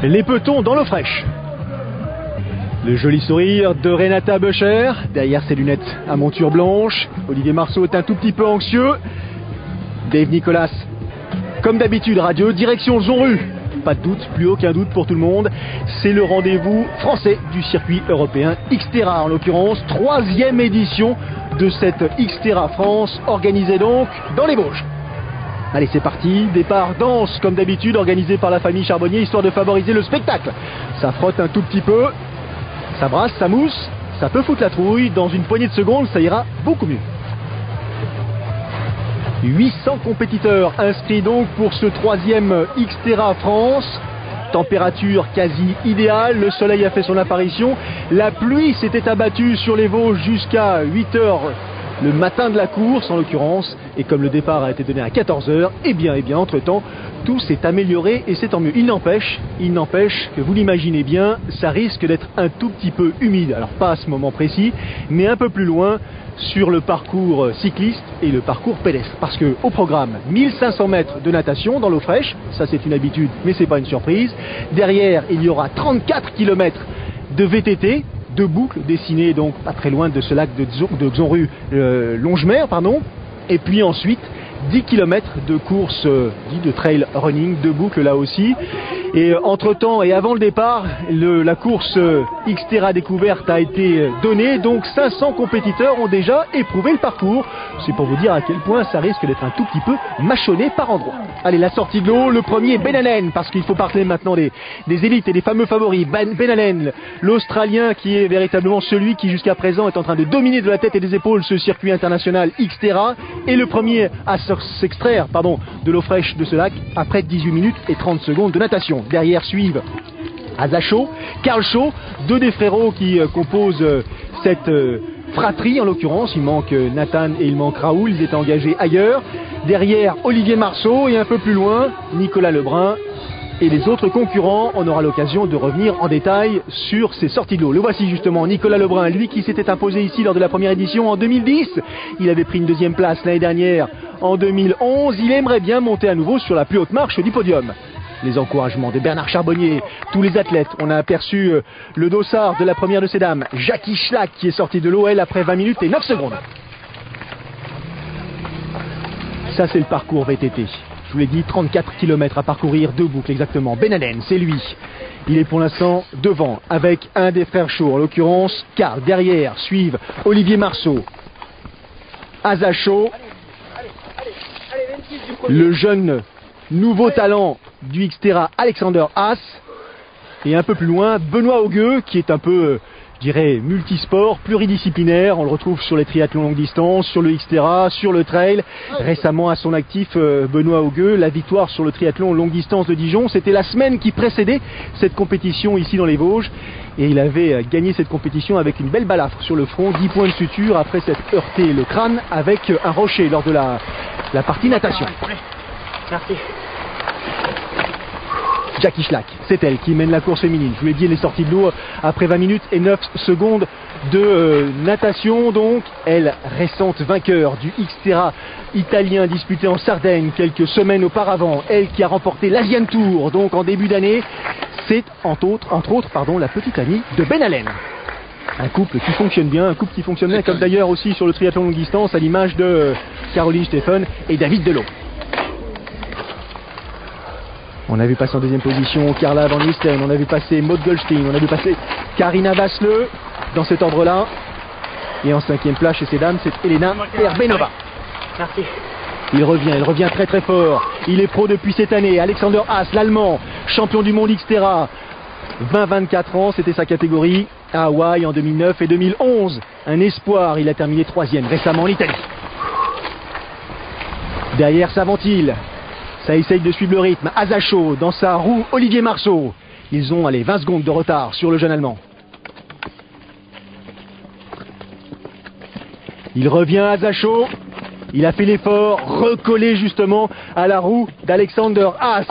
les petons dans l'eau fraîche. Le joli sourire de Renata Böscher, derrière ses lunettes à monture blanche. Olivier Marceau est un tout petit peu anxieux. Dave Nicolas, comme d'habitude, radieux, direction Zonru. Pas de doute, plus aucun doute pour tout le monde. C'est le rendez-vous français du circuit européen Xterra, en l'occurrence, 3e édition de cette Xterra France, organisée donc dans les Vosges. Allez, c'est parti, départ danse comme d'habitude, organisé par la famille Charbonnier, histoire de favoriser le spectacle. Ça frotte un tout petit peu, ça brasse, ça mousse, ça peut foutre la trouille. Dans une poignée de secondes, ça ira beaucoup mieux. 800 compétiteurs inscrits donc pour ce 3e Xterra France. Température quasi idéale, le soleil a fait son apparition. La pluie s'était abattue sur les Vosges jusqu'à 8 h le matin de la course en l'occurrence. Et comme le départ a été donné à 14 h, eh bien, entre-temps, tout s'est amélioré et c'est tant mieux. Il n'empêche que vous l'imaginez bien, ça risque d'être un tout petit peu humide. Alors pas à ce moment précis, mais un peu plus loin sur le parcours cycliste et le parcours pédestre. Parce que au programme, 1500 mètres de natation dans l'eau fraîche, ça c'est une habitude, mais c'est pas une surprise. Derrière, il y aura 34 km de VTT, de boucles dessinées donc pas très loin de ce lac de Zonru, Longemer, pardon. Et puis ensuite 10 km de course de trail running, de boucles là aussi. Et entre-temps et avant le départ, la course Xterra découverte a été donnée. Donc 500 compétiteurs ont déjà éprouvé le parcours. C'est pour vous dire à quel point ça risque d'être un tout petit peu mâchonné par endroits. Allez, la sortie de l'eau, le premier Ben Allen, parce qu'il faut parler maintenant des élites et des fameux favoris. Ben Allen, l'Australien qui est véritablement celui qui jusqu'à présent est en train de dominer de la tête et des épaules ce circuit international Xterra, et le premier à s'extraire de l'eau fraîche de ce lac après 18 minutes et 30 secondes de natation. Derrière suivent Asa Shaw, Karl Shaw, deux des frérots qui composent cette fratrie en l'occurrence. Il manque Nathan et il manque Raoul, ils étaient engagés ailleurs. Derrière Olivier Marceau et un peu plus loin Nicolas Lebrun. Et les autres concurrents, on aura l'occasion de revenir en détail sur ces sorties de l'eau. Le voici justement, Nicolas Lebrun, lui qui s'était imposé ici lors de la première édition en 2010. Il avait pris une 2e place l'année dernière en 2011. Il aimerait bien monter à nouveau sur la plus haute marche du podium. Les encouragements de Bernard Charbonnier, tous les athlètes. On a aperçu le dossard de la première de ces dames, Jackie Schlack, qui est sortie de l'eau, elle, après 20 minutes et 9 secondes. Ça, c'est le parcours VTT. Je vous l'ai dit, 34 km à parcourir, 2 boucles exactement. Ben Allen, c'est lui. Il est pour l'instant devant avec un des frères Shaw, en l'occurrence Karl. Derrière suivent Olivier Marceau, Asa Shaw, le jeune nouveau talent du Xterra Alexander Haas, et un peu plus loin Benoît Augueux qui est un peu je dirais multisport, pluridisciplinaire. On le retrouve sur les triathlons longue distance, sur le Xterra, sur le trail. Récemment à son actif, Benoît Augueux, la victoire sur le triathlon longue distance de Dijon, c'était la semaine qui précédait cette compétition ici dans les Vosges. Et il avait gagné cette compétition avec une belle balafre sur le front, 10 points de suture après s'être heurté le crâne avec un rocher lors de la partie natation. Merci. Jackie Schlack, c'est elle qui mène la course féminine. Je vous l'ai dit, elle est sortie de l'eau après 20 minutes et 9 secondes de natation. Donc, elle, récente vainqueur du Xterra italien disputé en Sardaigne quelques semaines auparavant. Elle qui a remporté l'Asian Tour, donc en début d'année. C'est entre autres, la petite amie de Ben Allen. Un couple qui fonctionne bien, comme d'ailleurs aussi sur le triathlon longue distance, à l'image de Caroline Steffen et David Delot. On a vu passer en 2e position Carla Van Wisten, on a vu passer Maud Goldstein, on a vu passer Karina Vasle dans cet ordre-là. Et en 5e place chez ces dames, c'est Elena Erbenova. Merci. Il revient très très fort. Il est pro depuis cette année. Alexander Haas, l'Allemand, champion du monde Xterra. 20-24 ans, c'était sa catégorie. À Hawaï en 2009 et 2011. Un espoir, il a terminé 3e récemment en Italie. Derrière s'avance-t-il. Ça essaye de suivre le rythme. Asa Shaw dans sa roue, Olivier Marceau. Ils ont 20 secondes de retard sur le jeune Allemand. Il revient Asa Shaw. Il a fait l'effort, recollé justement à la roue d'Alexander Haas.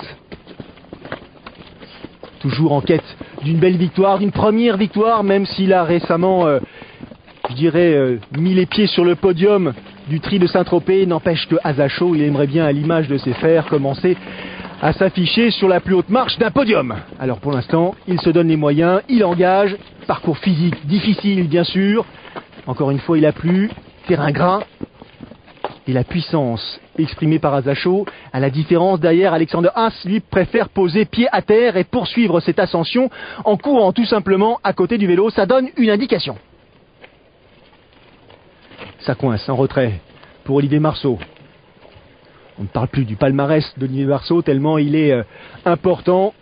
Toujours en quête d'une belle victoire, d'une première victoire, même s'il a récemment, mis les pieds sur le podium du Tri de Saint-Tropez. N'empêche que Asa Shaw, il aimerait bien, à l'image de ses frères, commencer à s'afficher sur la plus haute marche d'un podium. Alors pour l'instant, il se donne les moyens, il engage. Parcours physique difficile bien sûr. Encore une fois, il a plu. Terrain gras. Et la puissance exprimée par Azacho, à la différence derrière, Alexander Haas, lui, préfère poser pied à terre et poursuivre cette ascension en courant tout simplement à côté du vélo. Ça donne une indication. Ça coince en retrait pour Olivier Marceau. On ne parle plus du palmarès d'Olivier Marceau tellement il est important.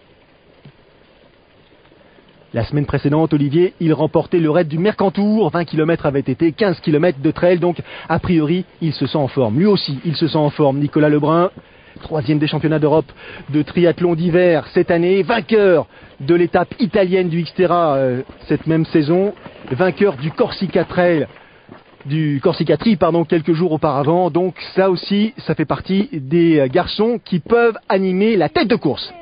La semaine précédente, Olivier, il remportait le raid du Mercantour. 20 km avait été 15 km de trail. Donc, a priori, il se sent en forme. Lui aussi, il se sent en forme. Nicolas Lebrun, 3e des championnats d'Europe de triathlon d'hiver cette année. Vainqueur de l'étape italienne du Xterra cette même saison. Vainqueur du Corsica Trail. Du Corsica Tri, quelques jours auparavant. Donc, ça aussi, ça fait partie des garçons qui peuvent animer la tête de course.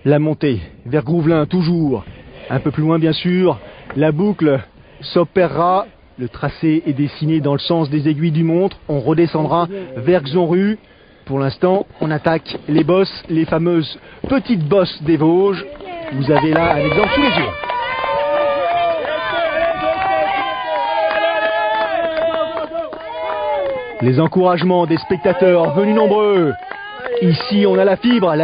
La montée vers Grouvelin, toujours. Un peu plus loin, bien sûr. La boucle s'opérera. Le tracé est dessiné dans le sens des aiguilles du montre. On redescendra vers Xonru. Pour l'instant, on attaque les bosses, les fameuses petites bosses des Vosges. Vous avez là un exemple sous les yeux. Les encouragements des spectateurs venus nombreux. Ici, on a la fibre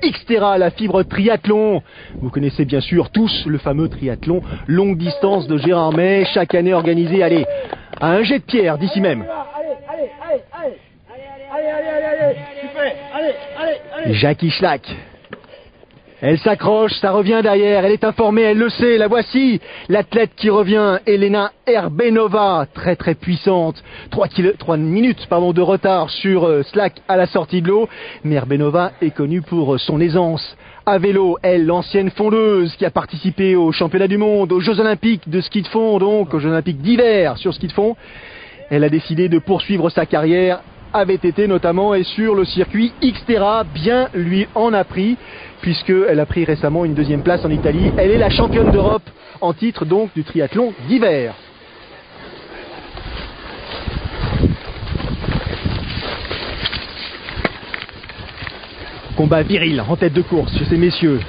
Xterra, la fibre triathlon. Vous connaissez bien sûr tous le fameux triathlon longue distance de Gérard May, chaque année organisé, allez, à un jet de pierre d'ici même. Jackie Schlack. Elle s'accroche, ça revient derrière, elle est informée, elle le sait, la voici, l'athlète qui revient, Elena Erbenova, très très puissante, 3 minutes de retard sur Slack à la sortie de l'eau, mais Erbenova est connue pour son aisance. À vélo, elle, l'ancienne fondeuse qui a participé aux championnats du monde, aux Jeux Olympiques de ski de fond, donc aux Jeux Olympiques d'hiver sur ski de fond, elle a décidé de poursuivre sa carrière à VTT notamment et sur le circuit Xterra, bien lui en a pris puisqu'elle a pris récemment une 2e place en Italie. Elle est la championne d'Europe en titre donc du triathlon d'hiver. Combat viril en tête de course chez ces messieurs.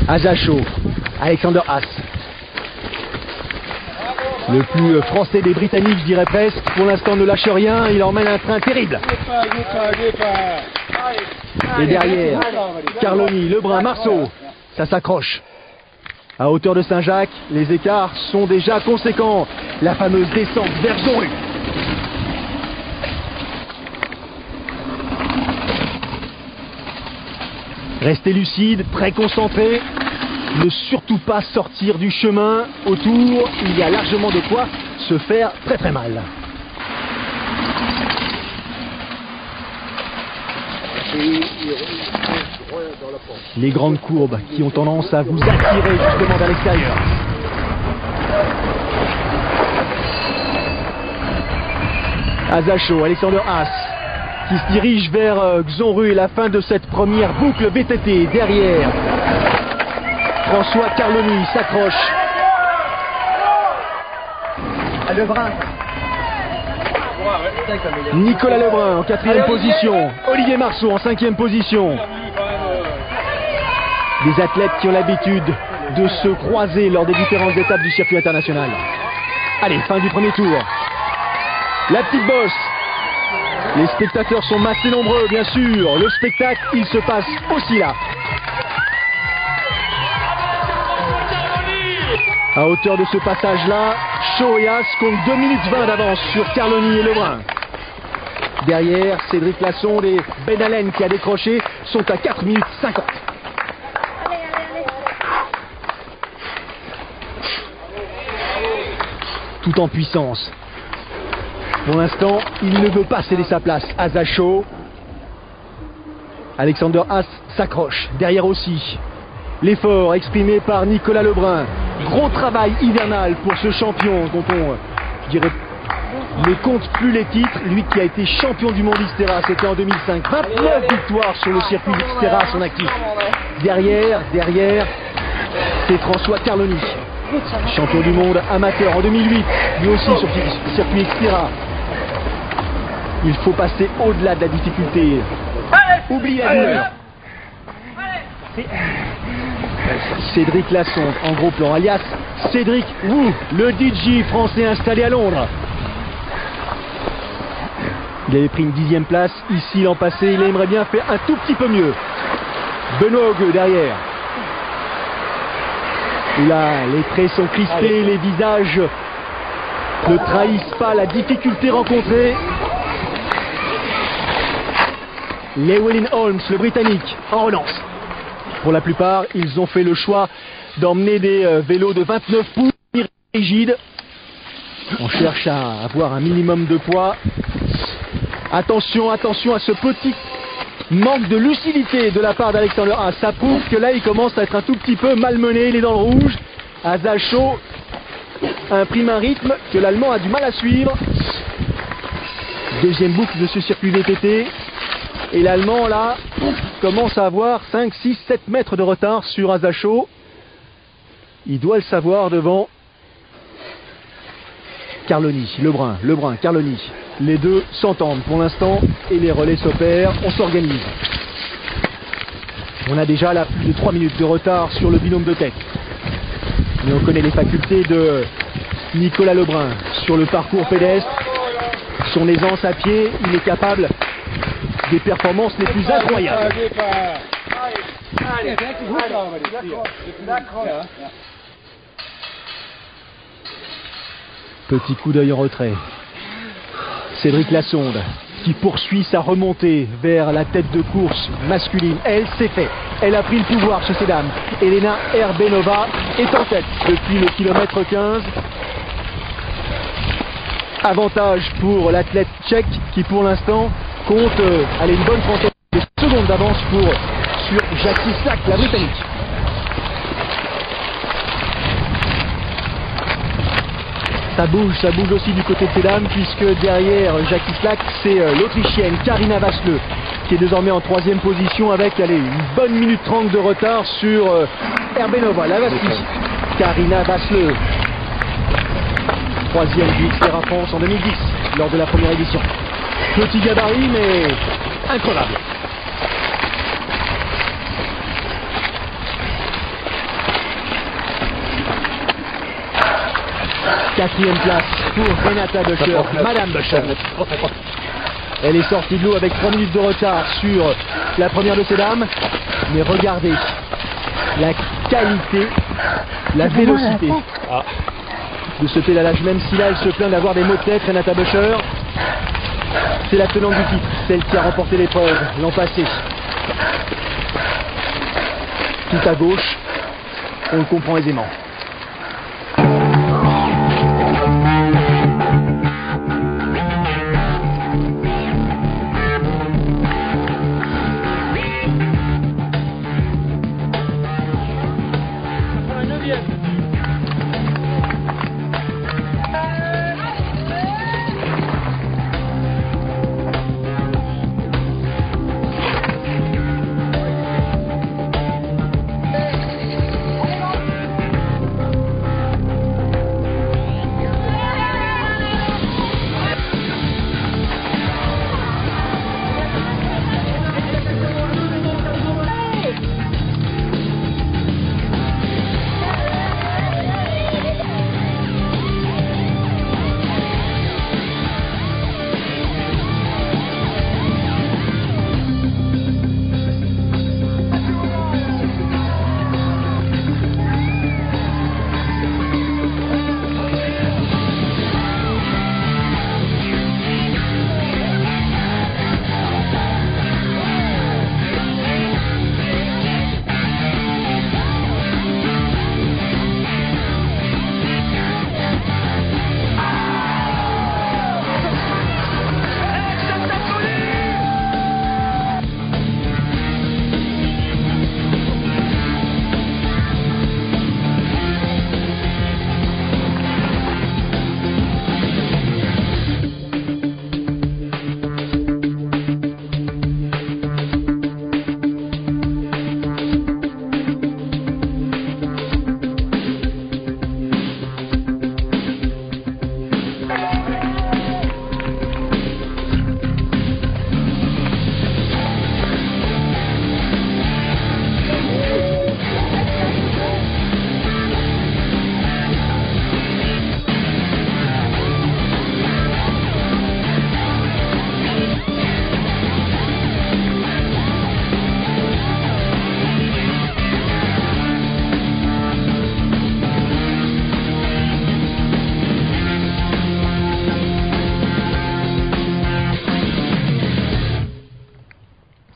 Azacho, Alexander Haas. Le plus français des Britanniques, je dirais presque. Pour l'instant, ne lâche rien. Il emmène un train terrible. Et derrière, Carloni, Lebrun, Marceau. Ça s'accroche. À hauteur de Saint-Jacques, les écarts sont déjà conséquents. La fameuse descente vers Xonru. Restez lucide, très concentré. Ne surtout pas sortir du chemin autour, il y a largement de quoi se faire très très mal. Les grandes courbes qui ont tendance à vous attirer justement vers l'extérieur. Azacho, Alexander Haas, qui se dirige vers Xonru et la fin de cette première boucle VTT. Derrière, François Carloni s'accroche. Lebrun. Nicolas Lebrun en 4e position. Olivier Marceau en 5e position. Des athlètes qui ont l'habitude de se croiser lors des différentes étapes du circuit international. Allez, fin du premier tour. La petite bosse. Les spectateurs sont massés nombreux, bien sûr. Le spectacle, il se passe aussi là. À hauteur de ce passage-là, Shaw et Haas comptent 2 minutes 20 d'avance sur Carloni et Lebrun. Derrière, Cédric Lassonde et Ben Allen qui a décroché sont à 4 minutes 50. Tout en puissance. Pour l'instant, il ne veut pas céder sa place à Azacho. Alexander Haas s'accroche. Derrière aussi, l'effort exprimé par Nicolas Lebrun. Gros travail hivernal pour ce champion dont on, je dirais, ne compte plus les titres. Lui qui a été champion du monde Xterra, c'était en 2005. 29 victoires sur le circuit Xterra à son actif. Derrière, c'est François Carloni. champion du monde amateur en 2008, lui aussi sur circuit Xterra. Il faut passer au-delà de la difficulté. Oublie la douleur. Cédric Lassonde en gros plan, alias Cédric Wu, le DJ français installé à Londres. Il avait pris une 10e place ici l'an passé, il aimerait bien faire un tout petit peu mieux. Benoît Augueux derrière. Là, les traits sont crispés, les visages ne trahissent pas la difficulté rencontrée. Llewellyn Holmes, le Britannique, en relance. Pour la plupart, ils ont fait le choix d'emmener des vélos de 29 pouces rigides. On cherche à avoir un minimum de poids. Attention, attention à ce petit manque de lucidité de la part d'Alexander Haas. Ça prouve que là, il commence à être un tout petit peu malmené. Il est dans le rouge. Azacho imprime un rythme que l'Allemand a du mal à suivre. Deuxième boucle de ce circuit VTT. Et l'Allemand, là, commence à avoir 5, 6, 7 mètres de retard sur Azacho. Il doit le savoir devant Carloni, Lebrun, Carloni. Les deux s'entendent pour l'instant et les relais s'opèrent. On s'organise. On a déjà là plus de 3 minutes de retard sur le binôme de tête. Mais on connaît les facultés de Nicolas Lebrun sur le parcours pédestre. Son aisance à pied, il est capable des performances les plus incroyables. Petit coup d'œil en retrait. Cédric Lassonde qui poursuit sa remontée vers la tête de course masculine. Elle s'est fait. Elle a pris le pouvoir chez ces dames. Elena Erbenova est en tête depuis le kilomètre 15. Avantage pour l'athlète tchèque qui pour l'instant compte une bonne trentaine de secondes d'avance sur Jackie Slack, la Britannique. Ça bouge aussi du côté de ces dames puisque derrière Jackie Slack, c'est l'Autrichienne Karina Vasle qui est désormais en 3e position avec une bonne minute 30 de retard sur Erbenova, la Vasle. Karina Vasle, 3e du Xterra France en 2010 lors de la première édition. Petit gabarit mais incroyable. Quatrième place pour Renata Böscher, Madame Böscher. Elle est sortie de l'eau avec 3 minutes de retard sur la première de ces dames. Mais regardez la qualité, la vélocité de ce pédalage. Même si là elle se plaint d'avoir des maux de tête, Renata Böscher. C'est la tenante du titre, celle qui a remporté l'épreuve l'an passé. Tout à gauche, on le comprend aisément.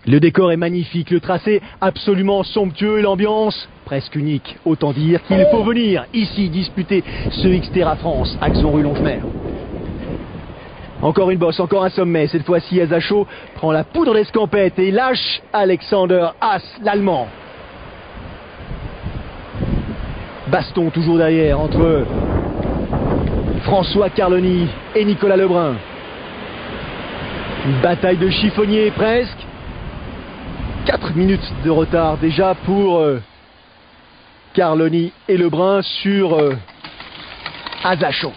Le décor est magnifique, le tracé absolument somptueux et l'ambiance presque unique. Autant dire qu'il faut venir ici disputer ce Xterra France, Axon rue Longemer. Encore une bosse, encore un sommet. Cette fois-ci, Azacho prend la poudre d'escampette et lâche Alexander Haas, l'Allemand. Baston toujours derrière entre François Carloni et Nicolas Lebrun. Une bataille de chiffonniers presque. 4 minutes de retard déjà pour Carloni et Lebrun sur Azacho.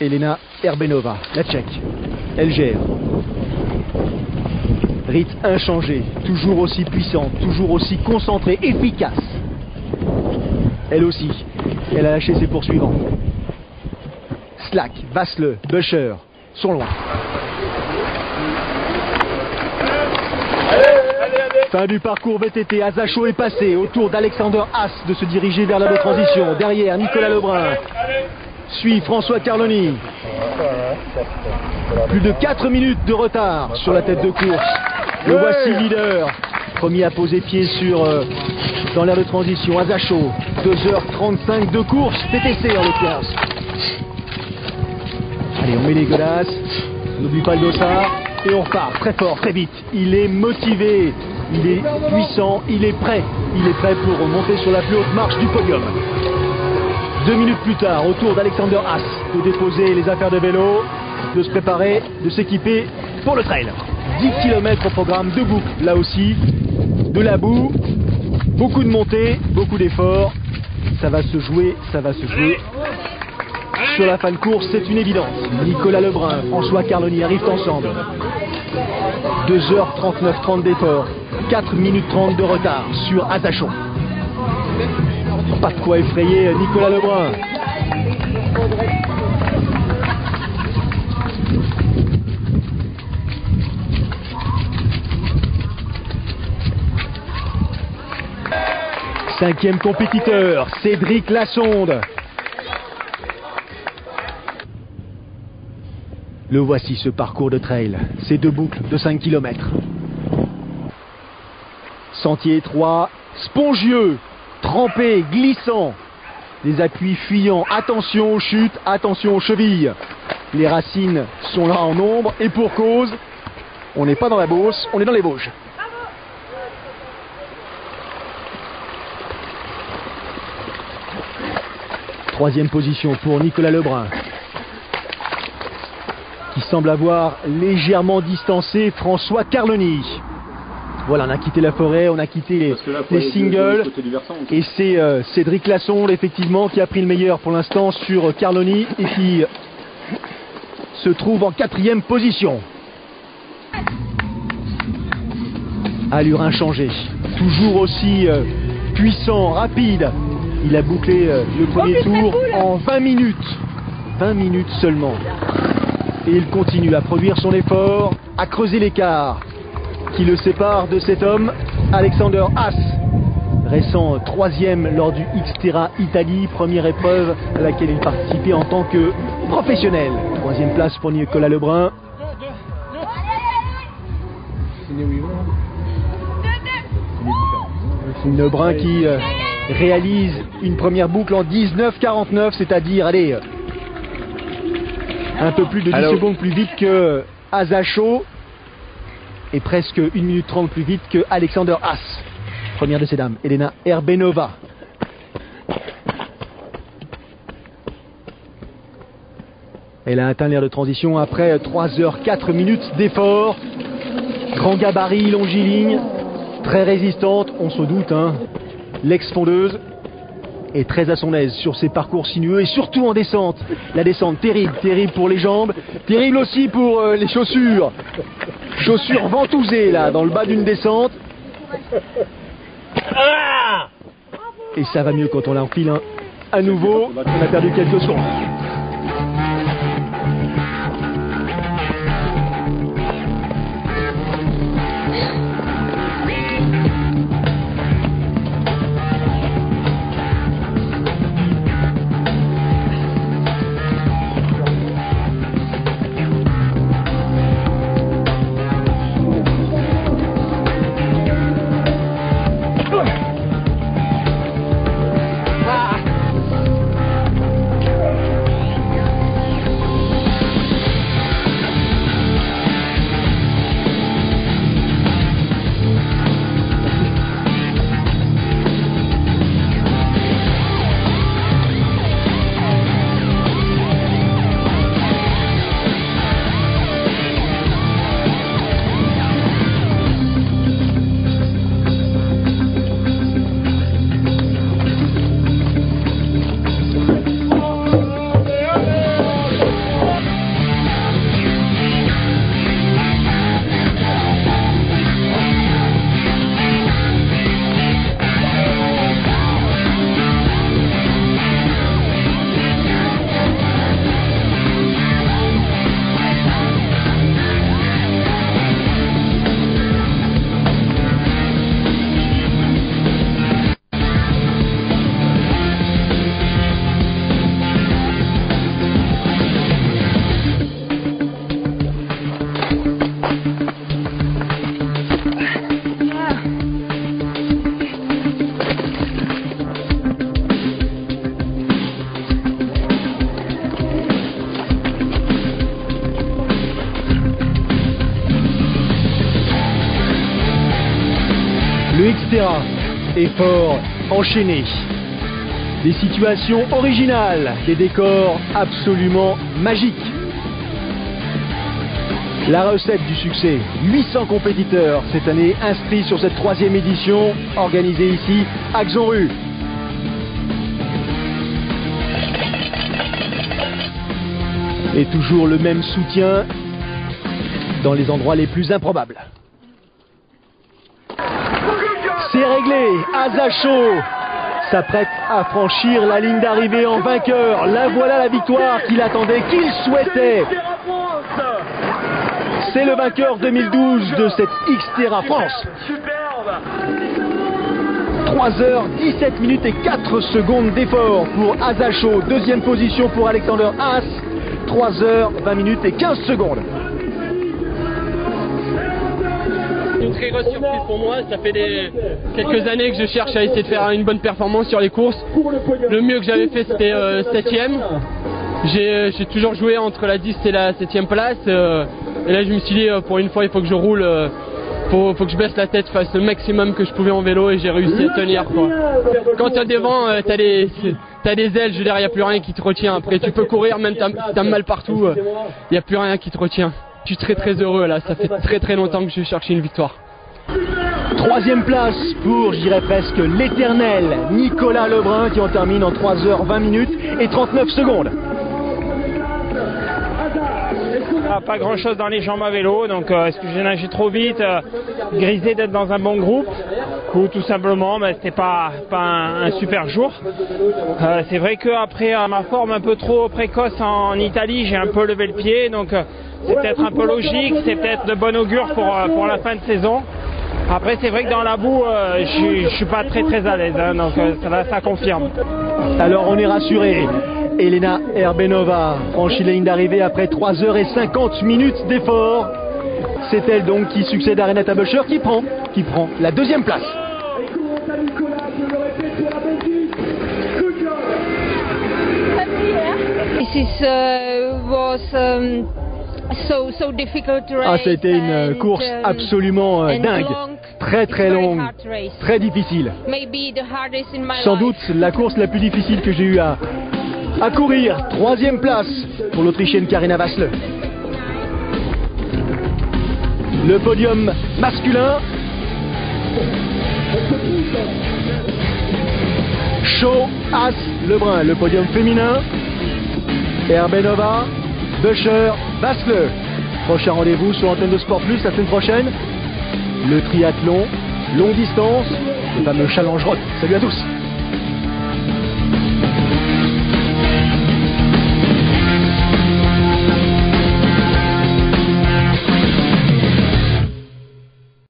Elena Erbenova, la Tchèque, elle gère. Rythme inchangé, toujours aussi puissante, toujours aussi concentrée, efficace. Elle aussi, elle a lâché ses poursuivants. Slack, Vassle, Buscher sont loin. Fin du parcours VTT, Azacho est passé. Au tour d'Alexander Haas de se diriger vers la de transition. Derrière, Nicolas Lebrun. Suit François Carloni. Plus de 4 minutes de retard sur la tête de course. Le voici leader. Premier à poser pied sur dans l'aire de transition. Azacho. 2h35 de course. TTC en l'occurrence. Allez, on met les godasses. On n'oublie pas le dossard. Et on repart très fort, très vite. Il est motivé. Il est puissant. Il est prêt. Il est prêt pour monter sur la plus haute marche du podium. 2 minutes plus tard, au tour d'Alexander Haas de déposer les affaires de vélo, de se préparer, de s'équiper pour le trail. 10 km au programme de boucle, là aussi, de la boue, beaucoup de montées, beaucoup d'efforts. Ça va se jouer sur la fin de course, c'est une évidence. Nicolas Lebrun, François Carloni arrivent ensemble. 2h39 d'efforts, 4 minutes 30 de retard sur Azacho. Pas de quoi effrayer Nicolas Lebrun. Cinquième compétiteur, Cédric Lassonde. Le voici ce parcours de trail, ces 2 boucles de 5 km. Sentier étroit, spongieux, trempé, glissant, les appuis fuyants, attention aux chutes, attention aux chevilles. Les racines sont là en nombre et pour cause, on n'est pas dans la Beauce, on est dans les Vosges. Troisième position pour Nicolas Lebrun, qui semble avoir légèrement distancé François Carloni. Voilà, on a quitté la forêt, on a quitté les singles. Et c'est Cédric Lassonde, effectivement, qui a pris le meilleur pour l'instant sur Carloni et qui se trouve en 4e position. Allure inchangée, toujours aussi puissant, rapide. Il a bouclé le premier tour en 20 minutes. 20 minutes seulement. Et il continue à produire son effort, à creuser l'écart qui le sépare de cet homme, Alexander Haas, récent 3e lors du Xterra Italie, première épreuve à laquelle il participait en tant que professionnel. 3e place pour Nicolas Lebrun. Lebrun qui réalise une première boucle en 19,49, c'est-à-dire, allez, un peu plus de 10 secondes plus vite que Azacho. Et presque 1 minute 30 plus vite que Alexander Haas. Première de ces dames, Elena Erbenova. Elle a atteint l'aire de transition après 3h04 d'effort. Grand gabarit, longiligne, très résistante, on se doute, hein. L'ex-fondeuse est très à son aise sur ses parcours sinueux et surtout en descente. La descente terrible, terrible pour les jambes, terrible aussi pour les chaussures. Chaussures ventousées là, dans le bas d'une descente. Et ça va mieux quand on l'enfile, hein. À nouveau, on a perdu quelques secondes. Le Xterra, effort enchaîné. Des situations originales, des décors absolument magiques. La recette du succès, 800 compétiteurs cette année inscrits sur cette 3e édition, organisée ici à Xonru. Et toujours le même soutien dans les endroits les plus improbables. C'est réglé, Azacho s'apprête à franchir la ligne d'arrivée en vainqueur. La voilà la victoire qu'il attendait, qu'il souhaitait. C'est le vainqueur 2012 de cette Xterra France. 3h17 minutes et 4 secondes d'effort pour Azacho. 2e position pour Alexander Haas. 3h20 minutes et 15 secondes. Une très grosse surprise pour moi, ça fait quelques années que je cherche à essayer de faire une bonne performance sur les courses. Le mieux que j'avais fait c'était 7e. J'ai toujours joué entre la 10 et la 7e place. Et là je me suis dit pour une fois il faut que je roule, faut que je baisse la tête, fasse le maximum que je pouvais en vélo et j'ai réussi à tenir quoi. Quand tu as des vents, t'as des ailes, je veux dire, il n'y a plus rien qui te retient. Après tu peux courir même si t'as mal partout, il n'y a plus rien qui te retient. Je suis très heureux là, ça fait très longtemps que je cherche une victoire. 3e place pour, je dirais presque, l'éternel Nicolas Lebrun qui en termine en 3h20 minutes et 39 secondes. Pas grand chose dans les jambes à vélo, donc est-ce que j'ai nagé trop vite, grisé d'être dans un bon groupe, ou tout simplement c'était pas un super jour. C'est vrai qu'après ma forme un peu trop précoce en Italie, j'ai un peu levé le pied, donc c'est peut-être un peu logique, c'est peut-être de bon augure pour la fin de saison. Après c'est vrai que dans la boue, je suis pas très à l'aise, hein, donc ça confirme. Alors on est rassuré. Elena Erbenova franchit la ligne d'arrivée après 3h50 minutes d'effort. C'est elle donc qui succède à Renata Böscher qui prend la 2e place. Ça a été une course absolument dingue, très longue, très difficile. Sans doute la course la plus difficile que j'ai eue à courir. 3e place pour l'Autrichienne Karina Wassle. Le podium masculin. Shaw, Haas, Lebrun. Le podium féminin. Erbenova, Böscher, Wassle. Prochain rendez-vous sur l'antenne de Sport Plus la semaine prochaine. Le triathlon, longue distance, le fameux challenge road. Salut à tous.